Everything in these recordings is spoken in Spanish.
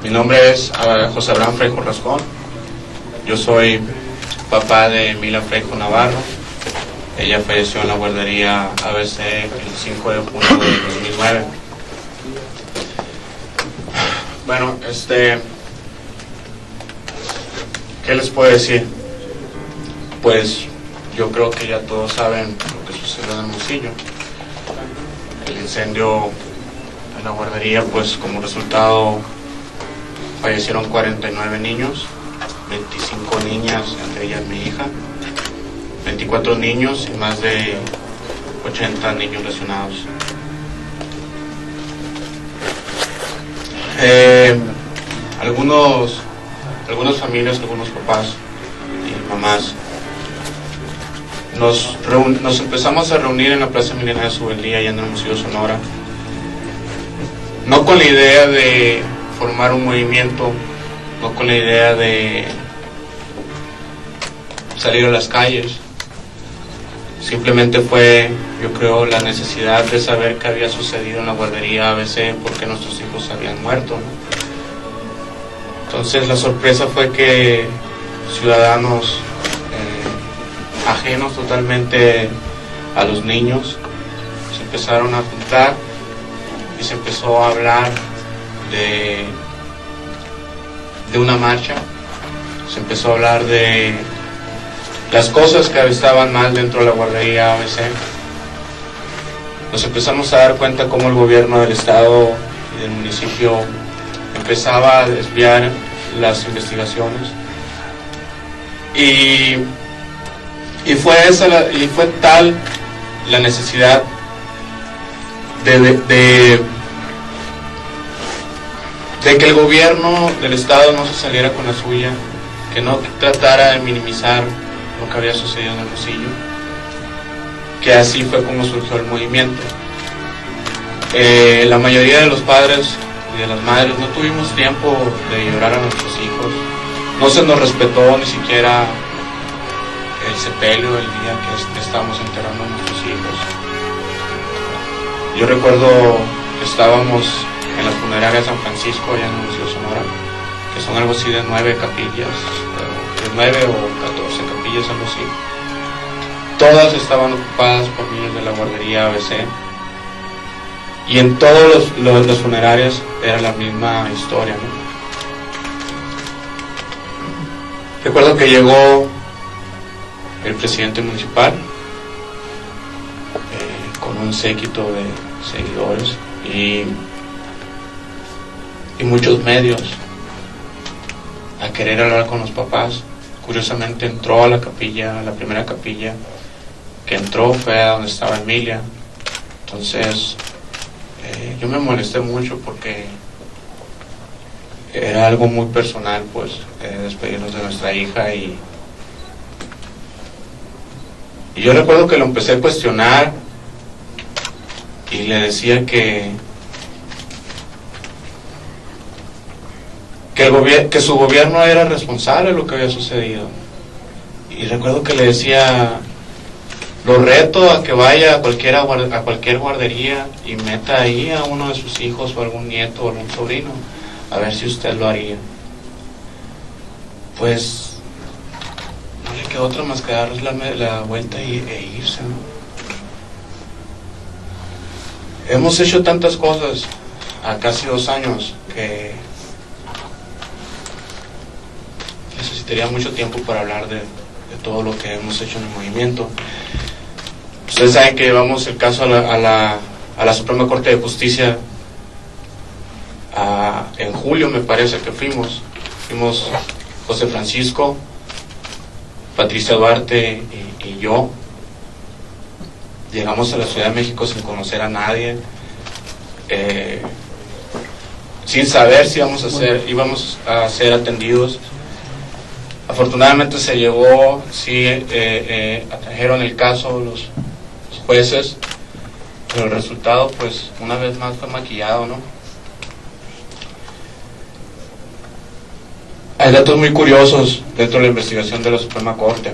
Mi nombre es José Abraham Freijo Rascón. Yo soy papá de Mila Freijo Navarro. Ella falleció en la guardería ABC el 5 de junio de 2009. Bueno, ¿qué les puedo decir? Pues yo creo que ya todos saben lo que sucedió en Hermosillo. El incendio en la guardería, pues como resultado fallecieron 49 niños, 25 niñas, entre ellas mi hija, 24 niños y más de 80 niños lesionados. Algunas familias, algunos papás y mamás nos empezamos a reunir en la Plaza Emiliano de Subeldía, allá en Hermosillo, Sonora, no con la idea de formar un movimiento, no con la idea de salir a las calles. Simplemente fue, yo creo, la necesidad de saber qué había sucedido en la guardería ABC, porque nuestros hijos habían muerto, ¿no? Entonces la sorpresa fue que ciudadanos ajenos totalmente a los niños se empezaron a juntar y se empezó a hablar de una marcha. Se empezó a hablar de las cosas que estaban mal dentro de la guardería ABC. Nos empezamos a dar cuenta cómo el gobierno del estado y del municipio empezaba a desviar las investigaciones, y fue tal la necesidad de que el gobierno del estado no se saliera con la suya, que no tratara de minimizar lo que había sucedido en Hermosillo, que así fue como surgió el movimiento. La mayoría de los padres y de las madres no tuvimos tiempo de llorar a nuestros hijos, no se nos respetó ni siquiera el sepelio el día que estábamos enterrando a nuestros hijos. Yo recuerdo que estábamos en la funeraria de San Francisco, allá en Hermosillo, Sonora, que son algo así de 9 capillas, de 9 o 14 capillas, algo así. Todas estaban ocupadas por niños de la guardería ABC, y en todas las funerarias era la misma historia, ¿no? Recuerdo que llegó el presidente municipal con un séquito de seguidores y muchos medios a querer hablar con los papás. Curiosamente entró a la capilla, a la primera capilla que entró fue a donde estaba Emilia. Entonces yo me molesté mucho porque era algo muy personal, pues despedirnos de nuestra hija, y yo recuerdo que lo empecé a cuestionar y le decía que su gobierno era responsable de lo que había sucedido. Y recuerdo que le decía, lo reto a que vaya a cualquier guardería y meta ahí a uno de sus hijos o algún nieto o algún sobrino, a ver si usted lo haría. Pues no le quedó otra más que darles la vuelta e irse, ¿no? Hemos hecho tantas cosas a casi 2 años que necesitaría mucho tiempo para hablar de todo lo que hemos hecho en el movimiento. Ustedes saben que llevamos el caso a la Suprema Corte de Justicia. En julio me parece que fuimos José Francisco, Patricia Duarte y yo. Llegamos a la Ciudad de México sin conocer a nadie, sin saber si íbamos a ser atendidos. Afortunadamente se llevó, sí, atrajeron el caso los jueces, pero el resultado, pues, una vez más fue maquillado, ¿no? Hay datos muy curiosos dentro de la investigación de la Suprema Corte,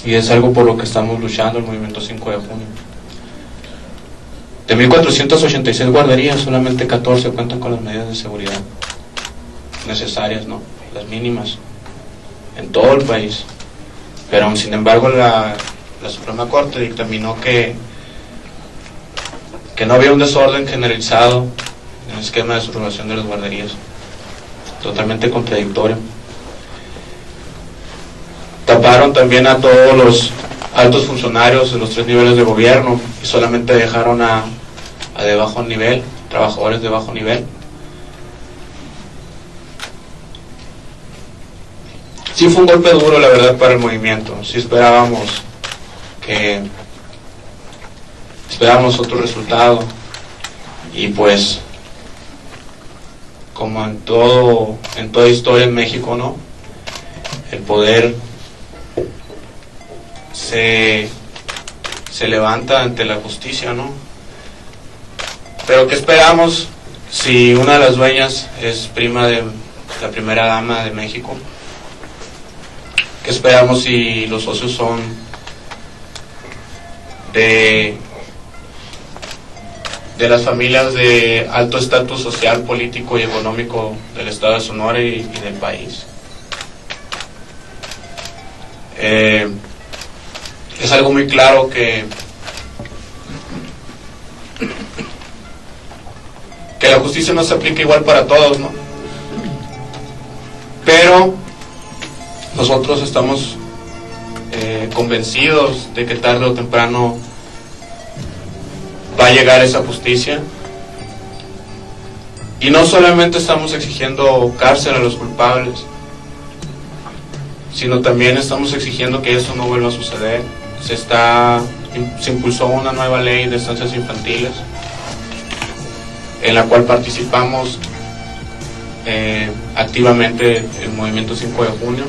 y es algo por lo que estamos luchando el Movimiento 5 de junio. De 1.486 guarderías, solamente 14 cuentan con las medidas de seguridad. necesarias, ¿no? Las mínimas en todo el país. Pero sin embargo la Suprema Corte dictaminó que no había un desorden generalizado en el esquema de subrogación de las guarderías. Totalmente contradictorio. Taparon también a todos los altos funcionarios de los 3 niveles de gobierno y solamente dejaron a de bajo nivel, trabajadores de bajo nivel. Sí fue un golpe duro, la verdad, para el movimiento. Sí esperábamos otro resultado, y pues como en toda historia en México, ¿no? El poder se levanta ante la justicia, ¿no? Pero ¿qué esperamos si una de las dueñas es prima de la primera dama de México? ¿Qué esperamos si los socios son de las familias de alto estatus social, político y económico del estado de Sonora y del país? Es algo muy claro que la justicia no se aplica igual para todos, ¿no? Pero nosotros estamos convencidos de que tarde o temprano va a llegar esa justicia, y no solamente estamos exigiendo cárcel a los culpables, sino también estamos exigiendo que eso no vuelva a suceder. Se impulsó una nueva ley de estancias infantiles en la cual participamos activamente el movimiento 5 de junio.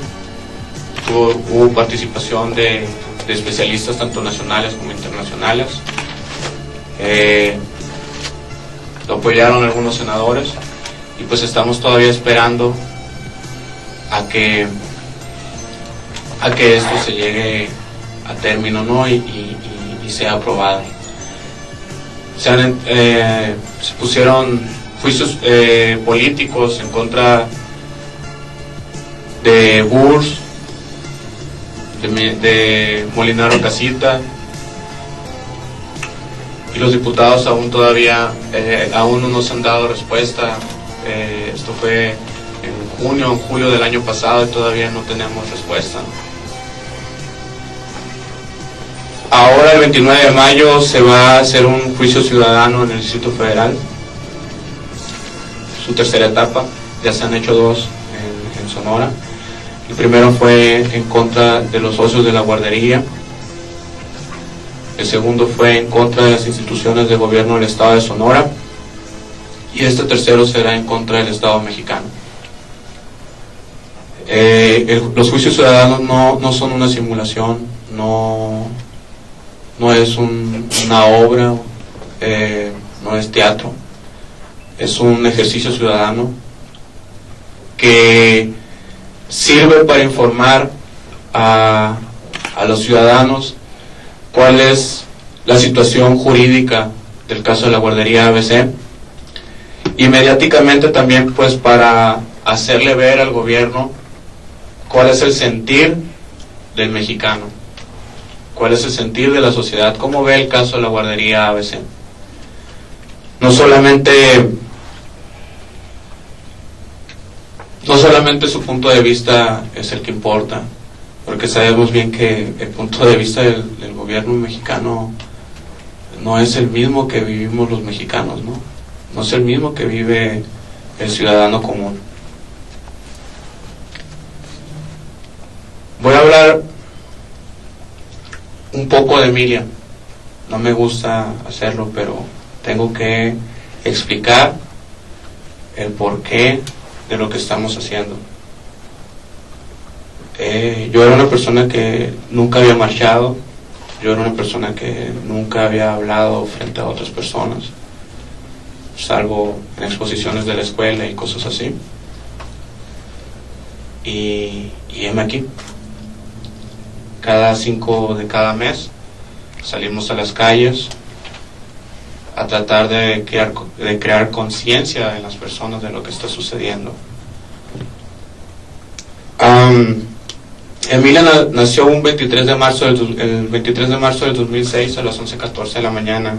Hubo participación de especialistas tanto nacionales como internacionales. Lo apoyaron algunos senadores, y pues estamos todavía esperando a que esto se llegue a término, ¿no? y sea aprobado. Se pusieron juicios políticos en contra de Burs, de Molinaro Casita, y los diputados aún no nos han dado respuesta. Esto fue en julio del año pasado, y todavía no tenemos respuesta. Ahora el 29 de mayo se va a hacer un juicio ciudadano en el Distrito Federal, su tercera etapa. Ya se han hecho 2 en Sonora. El primero fue en contra de los socios de la guardería. El segundo fue en contra de las instituciones de gobierno del estado de Sonora, y este tercero será en contra del estado mexicano. Los juicios ciudadanos no son una simulación, no es una obra, no es teatro, es un ejercicio ciudadano que sirve para informar a los ciudadanos cuál es la situación jurídica del caso de la guardería ABC, y mediáticamente también pues para hacerle ver al gobierno cuál es el sentir del mexicano, cuál es el sentir de la sociedad, cómo ve el caso de la guardería ABC. No solamente su punto de vista es el que importa, porque sabemos bien que el punto de vista del gobierno mexicano no es el mismo que vivimos los mexicanos, no es el mismo que vive el ciudadano común. Voy a hablar un poco de Miriam. No me gusta hacerlo, pero tengo que explicar el porqué de lo que estamos haciendo. Yo era una persona que nunca había marchado, yo era una persona que nunca había hablado frente a otras personas, salvo en exposiciones de la escuela y cosas así. Y heme aquí. Cada 5 de cada mes salimos a las calles a tratar de crear conciencia en las personas de lo que está sucediendo. Emilia nació un 23 de marzo el 23 de marzo del 2006 a las 11:14 de la mañana.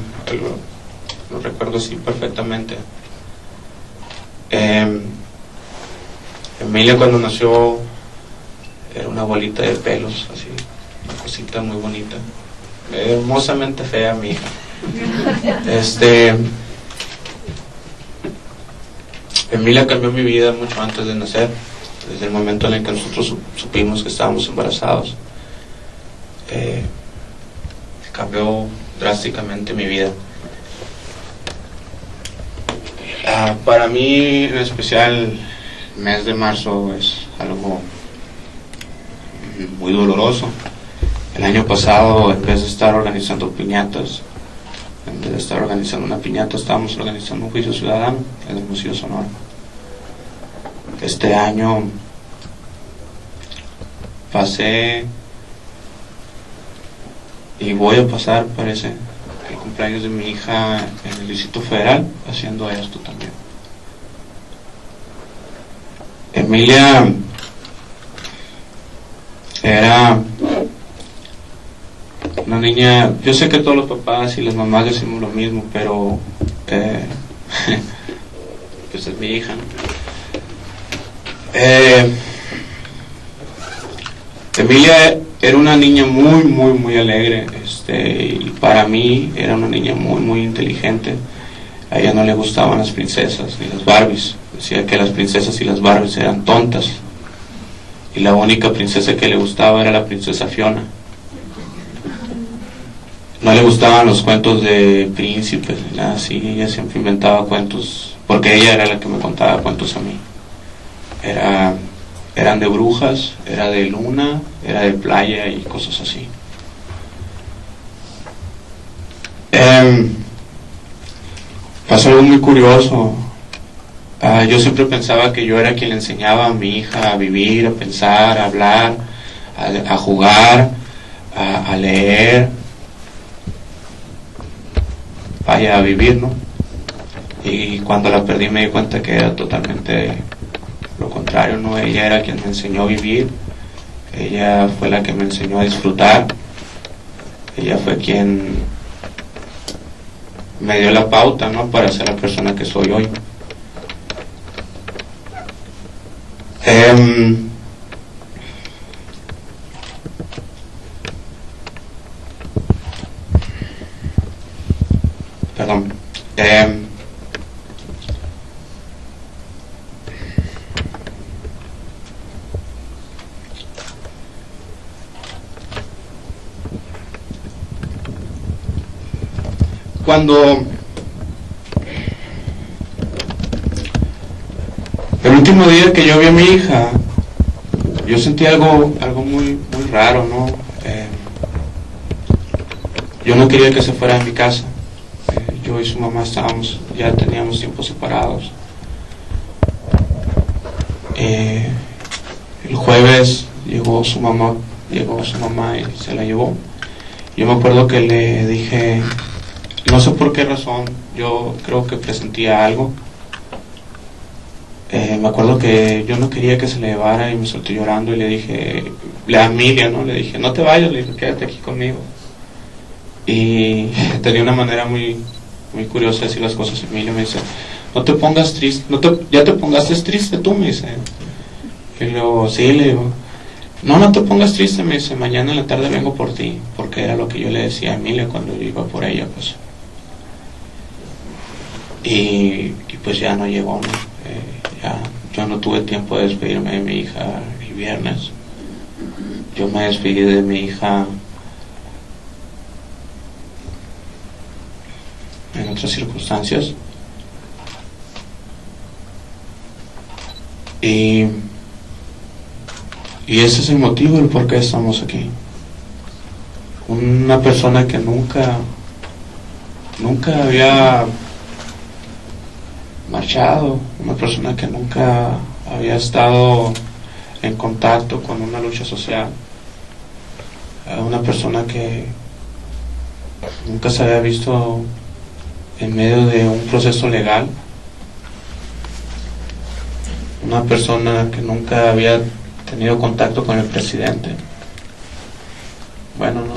Lo recuerdo así perfectamente. Emilia cuando nació era una bolita de pelos, así, una cosita muy bonita, hermosamente fea mi hija. Emilia cambió mi vida mucho antes de nacer, desde el momento en el que nosotros supimos que estábamos embarazados. Cambió drásticamente mi vida. Para mí, en especial, el mes de marzo es algo muy doloroso. El año pasado, en vez de estar organizando piñatas, en vez de estar organizando una piñata, estábamos organizando un juicio ciudadano en Hermosillo, Sonora. Este año pasé y voy a pasar, parece, el cumpleaños de mi hija en el Distrito Federal haciendo esto también. Emilia era una niña, yo sé que todos los papás y las mamás decimos lo mismo, pero pues es mi hija, ¿no? Emilia era una niña muy alegre, y para mí era una niña muy inteligente. A ella no le gustaban las princesas ni las Barbies. Decía que las princesas y las Barbies eran tontas, y la única princesa que le gustaba era la princesa Fiona. No le gustaban los cuentos de príncipes, nada así. Ella siempre inventaba cuentos, porque ella era la que me contaba cuentos a mí. Eran de brujas, era de luna, era de playa y cosas así. Pasó algo muy curioso. Yo siempre pensaba que yo era quien le enseñaba a mi hija a vivir, a pensar, a hablar, a jugar, a leer, vaya, a vivir, ¿no? Y cuando la perdí me di cuenta que era totalmente lo contrario, ¿no? Ella era quien me enseñó a vivir, ella fue la que me enseñó a disfrutar, ella fue quien me dio la pauta, ¿no?, para ser la persona que soy hoy. Perdón. Cuando el último día que yo vi a mi hija, yo sentí algo muy raro, ¿no? Yo no quería que se fuera de mi casa. Yo y su mamá ya teníamos tiempo separados. El jueves llegó su mamá y se la llevó. Yo me acuerdo que le dije, no sé por qué razón, yo creo que presentía algo. Me acuerdo que yo no quería que se la llevara y me solté llorando y le dije, a Emilia, ¿no? Le dije, no te vayas, le dije, quédate aquí conmigo. Y tenía una manera muy curiosa de decir las cosas. Emilia me dice, no te pongas triste, ya te pongaste triste tú, me dice. Y luego, sí, le digo, no te pongas triste, me dice, mañana en la tarde vengo por ti, porque era lo que yo le decía a Emilia cuando yo iba por ella, pues. Y pues ya no llegó, ¿no? Yo no tuve tiempo de despedirme de mi hija el viernes. Yo me despedí de mi hija en otras circunstancias. Y ese es el motivo del por qué estamos aquí. Una persona que nunca había marchado, una persona que nunca había estado en contacto con una lucha social, una persona que nunca se había visto en medio de un proceso legal, una persona que nunca había tenido contacto con el presidente. Bueno, no.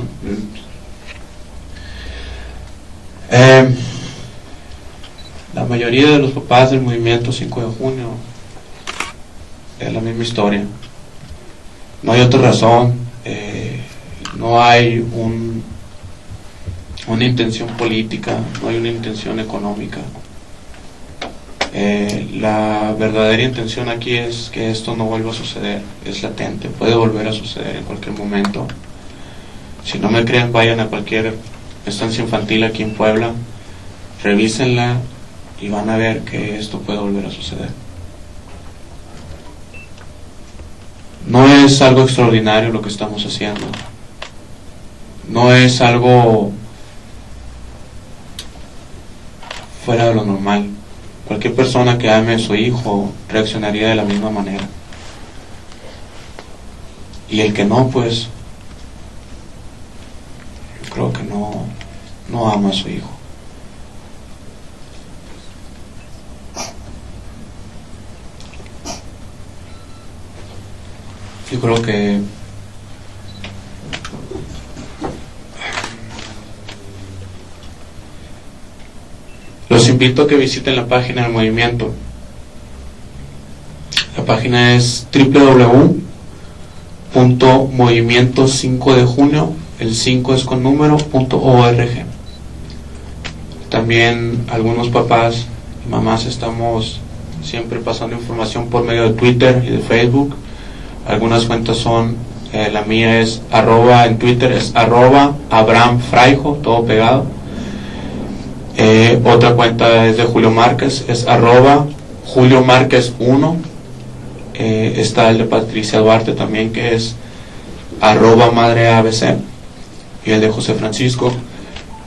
La mayoría de los papás del movimiento 5 de junio es la misma historia. No hay otra razón, no hay una intención política, no hay una intención económica. La verdadera intención aquí es que esto no vuelva a suceder, es latente, puede volver a suceder en cualquier momento. Si no me creen, vayan a cualquier estancia infantil aquí en Puebla, revísenla y van a ver que esto puede volver a suceder. No es algo extraordinario lo que estamos haciendo, no es algo fuera de lo normal. Cualquier persona que ame a su hijo reaccionaría de la misma manera. Y el que no, pues, yo creo que no ama a su hijo. Yo creo que los invito a que visiten la página del movimiento. La página es www.movimiento5dejunio, el 5 es con número, .org. También algunos papás y mamás estamos siempre pasando información por medio de Twitter y de Facebook. Algunas cuentas son, la mía es en Twitter es @AbrahamFraijo, todo pegado. Otra cuenta es de Julio Márquez, es Julio Márquez 1. Está el de Patricia Duarte también, que es @MadreABC. Y el de José Francisco,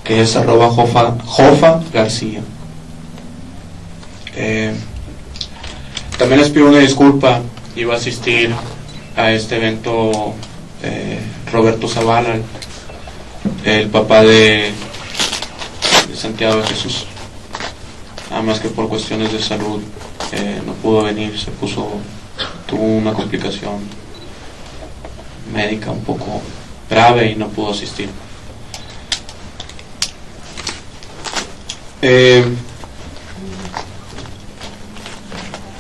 que es @Jofa García. También les pido una disculpa, iba a asistir a este evento Roberto Zavala, el papá de Santiago de Jesús, nada más que por cuestiones de salud no pudo venir, tuvo una complicación médica un poco grave y no pudo asistir.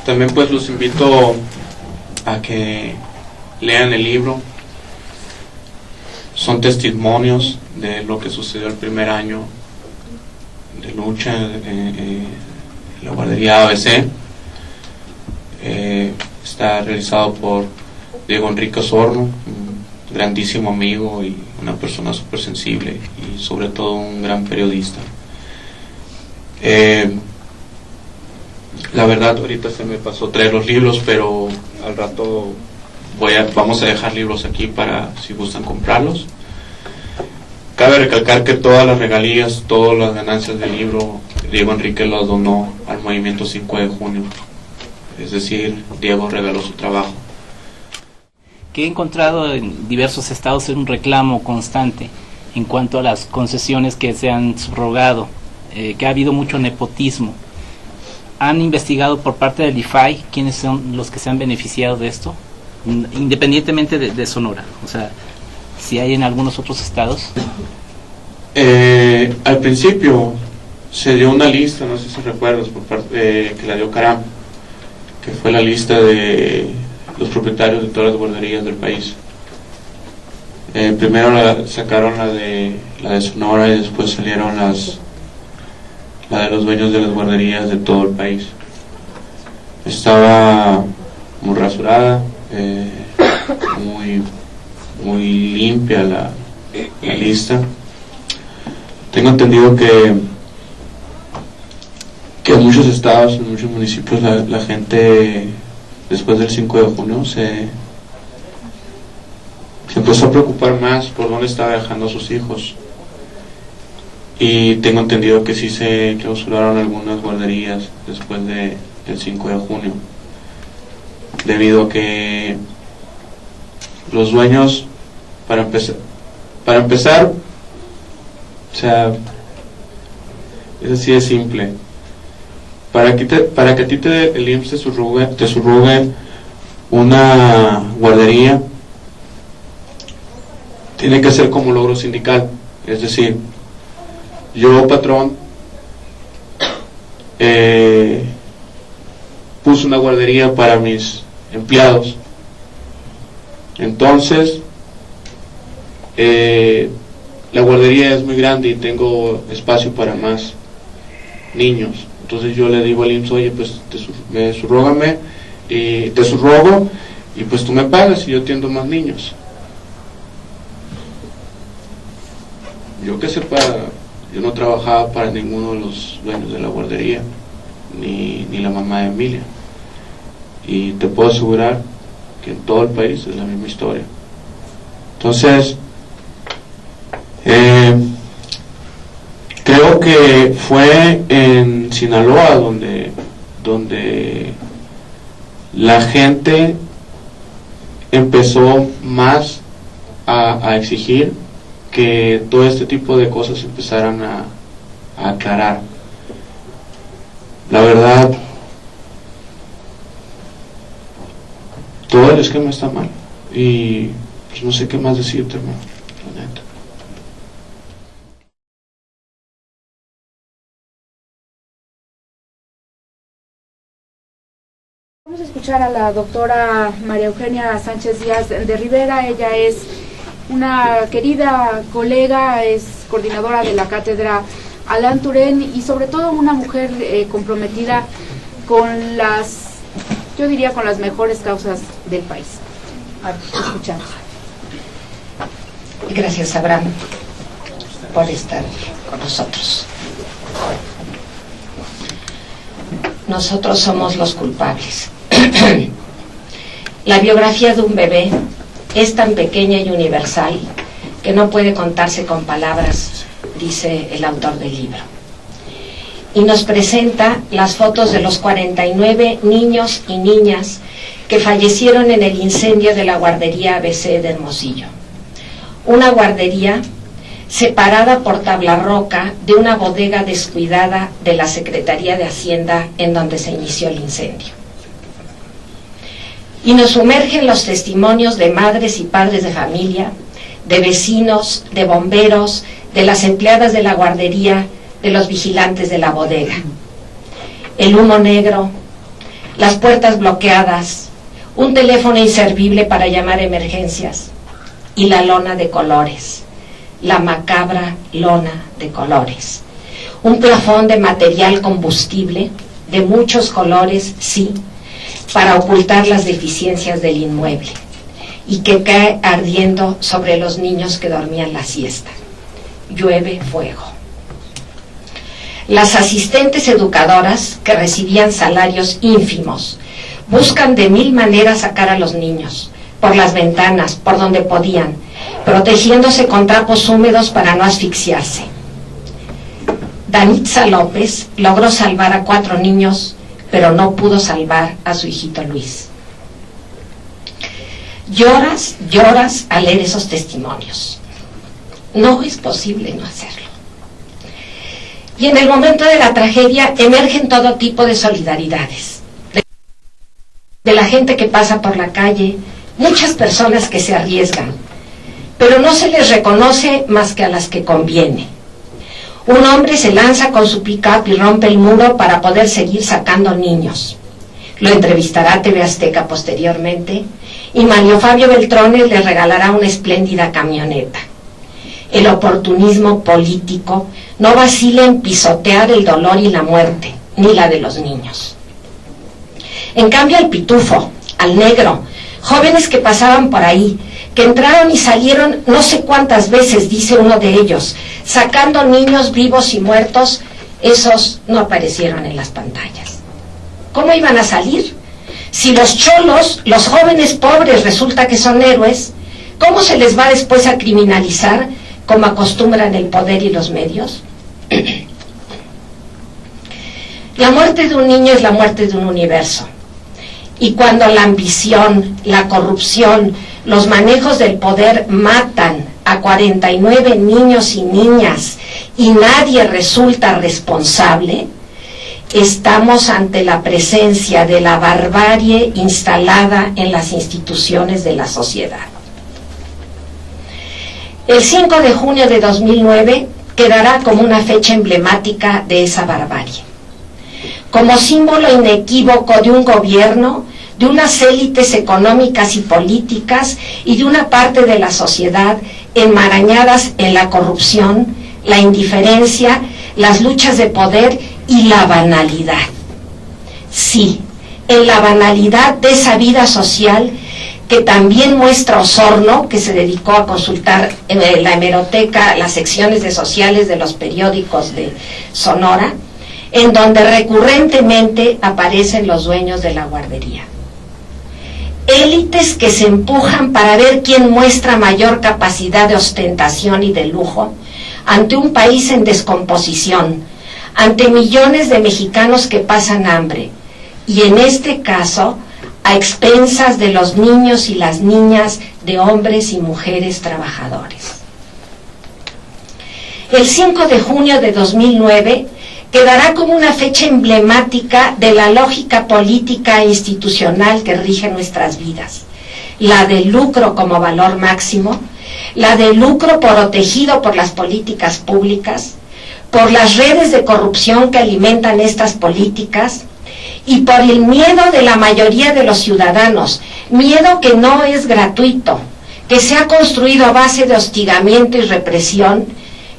También pues los invito a que lean el libro. Son testimonios de lo que sucedió el primer año de lucha en la guardería ABC. Está realizado por Diego Enrique Osorno, un grandísimo amigo y una persona súper sensible y sobre todo un gran periodista. La verdad ahorita se me pasó traer los libros, pero al rato vamos a dejar libros aquí para si gustan comprarlos. Cabe recalcar que todas las regalías, todas las ganancias del libro, Diego Enrique las donó al movimiento 5 de junio. Es decir, Diego regaló su trabajo. Que he encontrado en diversos estados un reclamo constante en cuanto a las concesiones que se han subrogado, que ha habido mucho nepotismo. ¿Han investigado por parte del IFAI quiénes son los que se han beneficiado de esto? Independientemente de Sonora, o sea, si hay en algunos otros estados. Al principio se dio una lista, no sé si recuerdas, por parte que la dio Caram, que fue la lista de los propietarios de todas las guarderías del país. Primero sacaron la de Sonora y después salieron la de los dueños de las guarderías de todo el país. Estaba muy rasurada, muy limpia la lista. Tengo entendido que en muchos estados, en muchos municipios, la gente después del 5 de junio se empezó a preocupar más por dónde estaba dejando a sus hijos. Y tengo entendido que sí se clausuraron algunas guarderías después del 5 de junio, debido a que los dueños, para empezar, o sea, es así de simple. Para que a ti el IMSS te subrogue una guardería tiene que ser como logro sindical, es decir, yo, patrón, puse una guardería para mis empleados, entonces la guardería es muy grande y tengo espacio para más niños, entonces yo le digo al IMSS, oye, pues te subrógame y te subrogo y pues tú me pagas y yo atiendo más niños. Yo que sepa, yo no trabajaba para ninguno de los dueños de la guardería, ni la mamá de Emilia, y te puedo asegurar que en todo el país es la misma historia. Entonces, creo que fue en Sinaloa donde la gente empezó más a exigir que todo este tipo de cosas empezaran a aclarar. La verdad, todo el esquema está mal y pues no sé qué más decirte, hermano, la neta. Vamos a escuchar a la doctora María Eugenia Sánchez Díaz de Rivera. Ella es una querida colega, es coordinadora de la cátedra Alan Turén y sobre todo una mujer comprometida con yo diría con las mejores causas del país. Escuchamos. Gracias, Abraham, por estar con nosotros. Nosotros somos los culpables. La biografía de un bebé es tan pequeña y universal que no puede contarse con palabras, dice el autor del libro. Y nos presenta las fotos de los 49 niños y niñas que fallecieron en el incendio de la guardería ABC de Hermosillo. Una guardería separada por tabla roca de una bodega descuidada de la Secretaría de Hacienda en donde se inició el incendio. Y nos sumergen los testimonios de madres y padres de familia, de vecinos, de bomberos, de las empleadas de la guardería, de los vigilantes de la bodega. El humo negro, las puertas bloqueadas, un teléfono inservible para llamar emergencias y la lona de colores, la macabra lona de colores. Un plafón de material combustible, de muchos colores, sí, para ocultar las deficiencias del inmueble, y que cae ardiendo sobre los niños que dormían la siesta. Llueve fuego. Las asistentes educadoras, que recibían salarios ínfimos, buscan de 1000 maneras sacar a los niños, por las ventanas, por donde podían, protegiéndose con trapos húmedos para no asfixiarse. Danitza López logró salvar a 4 niños, pero no pudo salvar a su hijito Luis. Lloras al leer esos testimonios. No es posible no hacerlo. Y en el momento de la tragedia emergen todo tipo de solidaridades. De la gente que pasa por la calle, muchas personas que se arriesgan, pero no se les reconoce más que a las que conviene. Un hombre se lanza con su pick-up y rompe el muro para poder seguir sacando niños. Lo entrevistará TV Azteca posteriormente y Mario Fabio Beltrones le regalará una espléndida camioneta. El oportunismo político no vacila en pisotear el dolor y la muerte, ni la de los niños. En cambio, al pitufo, al negro, jóvenes que pasaban por ahí, que entraron y salieron no sé cuántas veces, dice uno de ellos, sacando niños vivos y muertos, esos no aparecieron en las pantallas. ¿Cómo iban a salir? Si los cholos, los jóvenes pobres, resulta que son héroes, ¿cómo se les va después a criminalizar como acostumbran el poder y los medios? La muerte de un niño es la muerte de un universo. Y cuando la ambición, la corrupción, los manejos del poder matan a 49 niños y niñas y nadie resulta responsable, estamos ante la presencia de la barbarie instalada en las instituciones de la sociedad. El 5 de junio de 2009 quedará como una fecha emblemática de esa barbarie, como símbolo inequívoco de un gobierno, de unas élites económicas y políticas y de una parte de la sociedad enmarañadas en la corrupción, la indiferencia, las luchas de poder y la banalidad. Sí, en la banalidad de esa vida social que también muestra Osorno, que se dedicó a consultar en la hemeroteca las secciones de sociales de los periódicos de Sonora, en donde recurrentemente aparecen los dueños de la guardería. Élites que se empujan para ver quién muestra mayor capacidad de ostentación y de lujo ante un país en descomposición, ante millones de mexicanos que pasan hambre, y en este caso a expensas de los niños y las niñas, de hombres y mujeres trabajadores. El 5 de junio de 2009 quedará como una fecha emblemática de la lógica política e institucional que rige nuestras vidas, la del lucro como valor máximo, la del lucro protegido por las políticas públicas, por las redes de corrupción que alimentan estas políticas y por el miedo de la mayoría de los ciudadanos, miedo que no es gratuito, que se ha construido a base de hostigamiento y represión,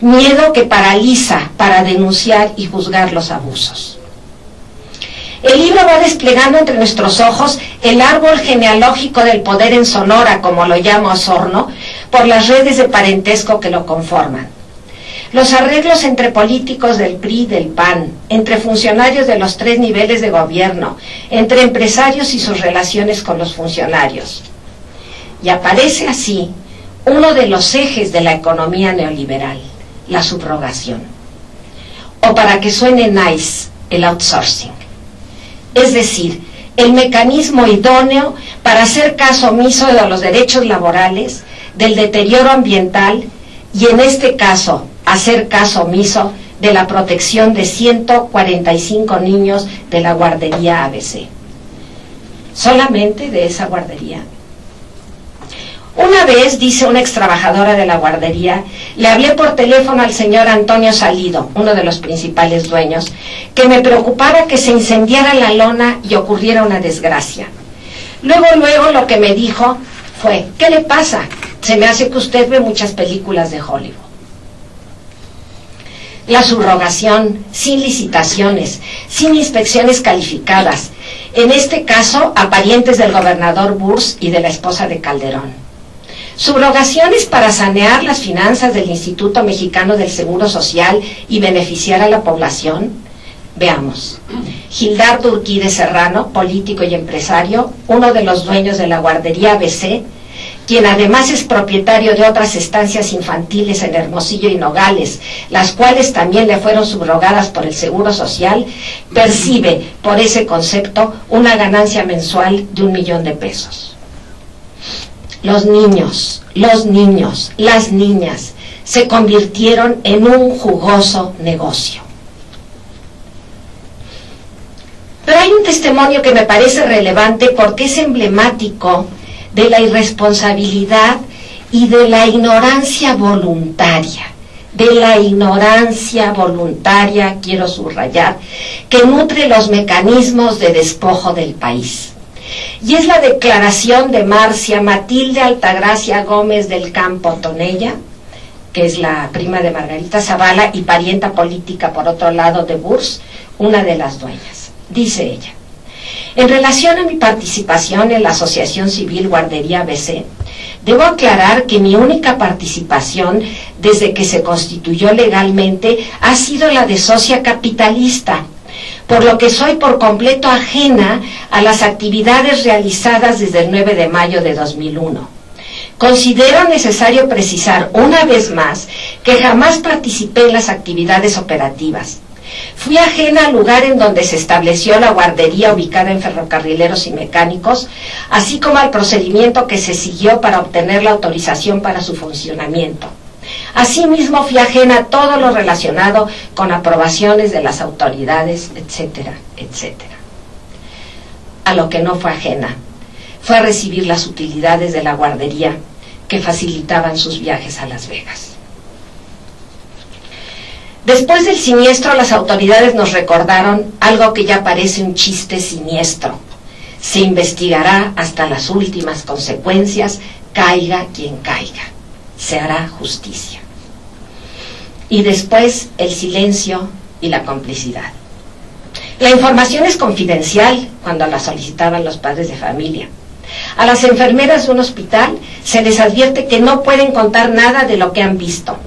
miedo que paraliza para denunciar y juzgar los abusos. El libro va desplegando entre nuestros ojos el árbol genealógico del poder en Sonora, como lo llama Osorno, por las redes de parentesco que lo conforman. Los arreglos entre políticos del PRI y del PAN, entre funcionarios de los 3 niveles de gobierno, entre empresarios y sus relaciones con los funcionarios. Y aparece así uno de los ejes de la economía neoliberal, la subrogación. O para que suene nice, el outsourcing. Es decir, el mecanismo idóneo para hacer caso omiso de los derechos laborales, del deterioro ambiental y en este caso hacer caso omiso de la protección de 145 niños de la guardería ABC. Solamente de esa guardería. Una vez, dice una extrabajadora de la guardería, le hablé por teléfono al señor Antonio Salido, uno de los principales dueños, que me preocupara que se incendiara la lona y ocurriera una desgracia. Luego lo que me dijo fue, ¿qué le pasa? Se me hace que usted ve muchas películas de Hollywood. La subrogación, sin licitaciones, sin inspecciones calificadas, en este caso a parientes del gobernador Burs y de la esposa de Calderón. Subrogaciones para sanear las finanzas del Instituto Mexicano del Seguro Social y beneficiar a la población. Veamos. Gildardo Urquide Serrano, político y empresario, uno de los dueños de la guardería ABC, quien además es propietario de otras estancias infantiles en Hermosillo y Nogales, las cuales también le fueron subrogadas por el Seguro Social, percibe por ese concepto una ganancia mensual de $1 millón. Los niños, las niñas se convirtieron en un jugoso negocio. Pero hay un testimonio que me parece relevante porque es emblemático de la irresponsabilidad y de la ignorancia voluntaria, quiero subrayar, que nutre los mecanismos de despojo del país. Y es la declaración de Marcia Matilde Altagracia Gómez del Campo Tonella, que es la prima de Margarita Zavala y parienta política, por otro lado, de Burs, una de las dueñas. Dice ella: en relación a mi participación en la Asociación Civil Guardería ABC, debo aclarar que mi única participación desde que se constituyó legalmente ha sido la de socia capitalista, por lo que soy por completo ajena a las actividades realizadas desde el 9 de mayo de 2001. Considero necesario precisar una vez más que jamás participé en las actividades operativas. Fui ajena al lugar en donde se estableció la guardería ubicada en Ferrocarrileros y Mecánicos, así como al procedimiento que se siguió para obtener la autorización para su funcionamiento. Asimismo, fui ajena a todo lo relacionado con aprobaciones de las autoridades, etcétera, etcétera. A lo que no fue ajena fue a recibir las utilidades de la guardería que facilitaban sus viajes a Las Vegas. Después del siniestro, las autoridades nos recordaron algo que ya parece un chiste siniestro. Se investigará hasta las últimas consecuencias, caiga quien caiga. Se hará justicia. Y después el silencio y la complicidad. La información es confidencial cuando la solicitaban los padres de familia. A las enfermeras de un hospital se les advierte que no pueden contar nada de lo que han visto.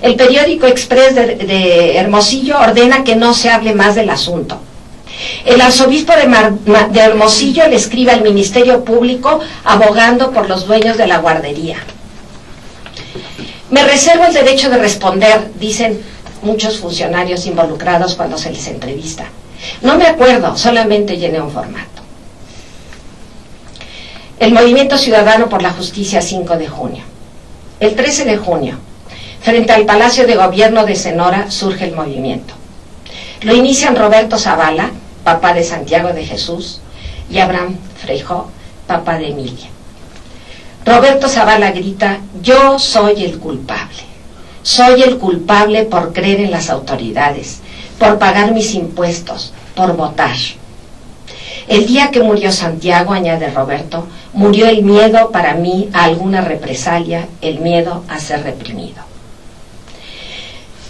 El periódico Express de Hermosillo ordena que no se hable más del asunto. El arzobispo de Hermosillo le escribe al Ministerio Público abogando por los dueños de la guardería. Me reservo el derecho de responder, dicen muchos funcionarios involucrados cuando se les entrevista. No me acuerdo, solamente llené un formato. El Movimiento Ciudadano por la Justicia, 5 de junio. El 13 de junio, frente al Palacio de Gobierno de Sonora, surge el movimiento. Lo inician Roberto Zavala, papá de Santiago de Jesús, y Abraham Freijó, papá de Emilia. Roberto Zavala grita: yo soy el culpable. Soy el culpable por creer en las autoridades, por pagar mis impuestos, por votar. El día que murió Santiago, añade Roberto, murió el miedo para mí a alguna represalia, el miedo a ser reprimido.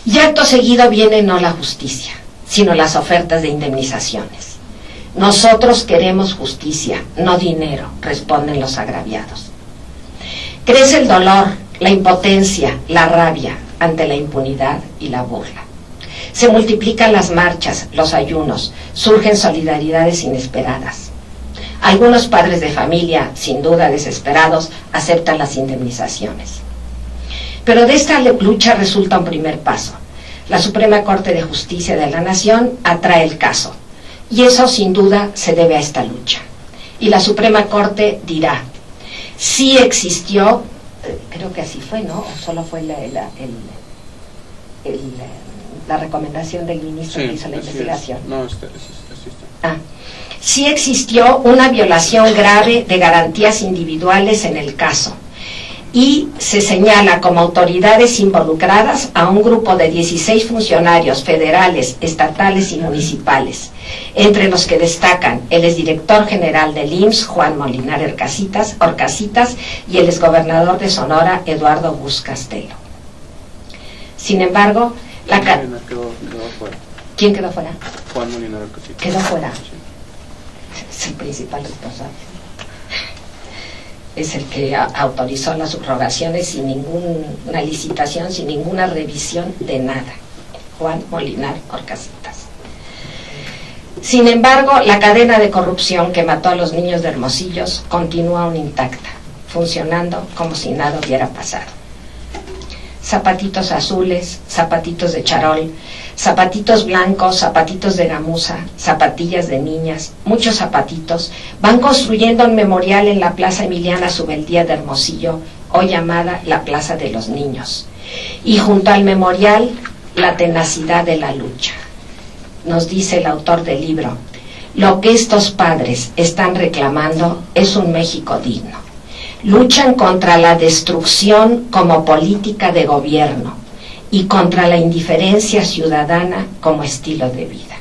Y acto seguido viene no la justicia, sino las ofertas de indemnizaciones. Nosotros queremos justicia, no dinero, responden los agraviados. Crece el dolor, la impotencia, la rabia ante la impunidad y la burla. Se multiplican las marchas, los ayunos, surgen solidaridades inesperadas. Algunos padres de familia, sin duda desesperados, aceptan las indemnizaciones. Pero de esta lucha resulta un primer paso. La Suprema Corte de Justicia de la Nación atrae el caso, y eso sin duda se debe a esta lucha. Y la Suprema Corte dirá: sí existió, creo que así fue, ¿no? O solo fue la recomendación del ministro que hizo la investigación. No, así está. Sí existió una violación grave de garantías individuales en el caso, y se señala como autoridades involucradas a un grupo de 16 funcionarios federales, estatales y municipales, entre los que destacan el exdirector general del IMSS, Juan Molinar Orcasitas, y el exgobernador de Sonora, Eduardo Bus Castelo. Sin embargo, quedó fuera. ¿Quién quedó fuera? Juan Molinar Orcasitas. Quedó fuera. Sí. Es el principal responsable. Es el que autorizó las subrogaciones sin ninguna licitación, sin ninguna revisión de nada. Juan Molinar Orcasitas. Sin embargo, la cadena de corrupción que mató a los niños de Hermosillo continúa aún intacta, funcionando como si nada hubiera pasado. Zapatitos azules, zapatitos de charol, zapatitos blancos, zapatitos de gamuza, zapatillas de niñas, muchos zapatitos van construyendo un memorial en la Plaza Emiliana Subeldía de Hermosillo, hoy llamada la Plaza de los Niños. Y junto al memorial, la tenacidad de la lucha. Nos dice el autor del libro: lo que estos padres están reclamando es un México digno. Luchan contra la destrucción como política de gobierno y contra la indiferencia ciudadana como estilo de vida.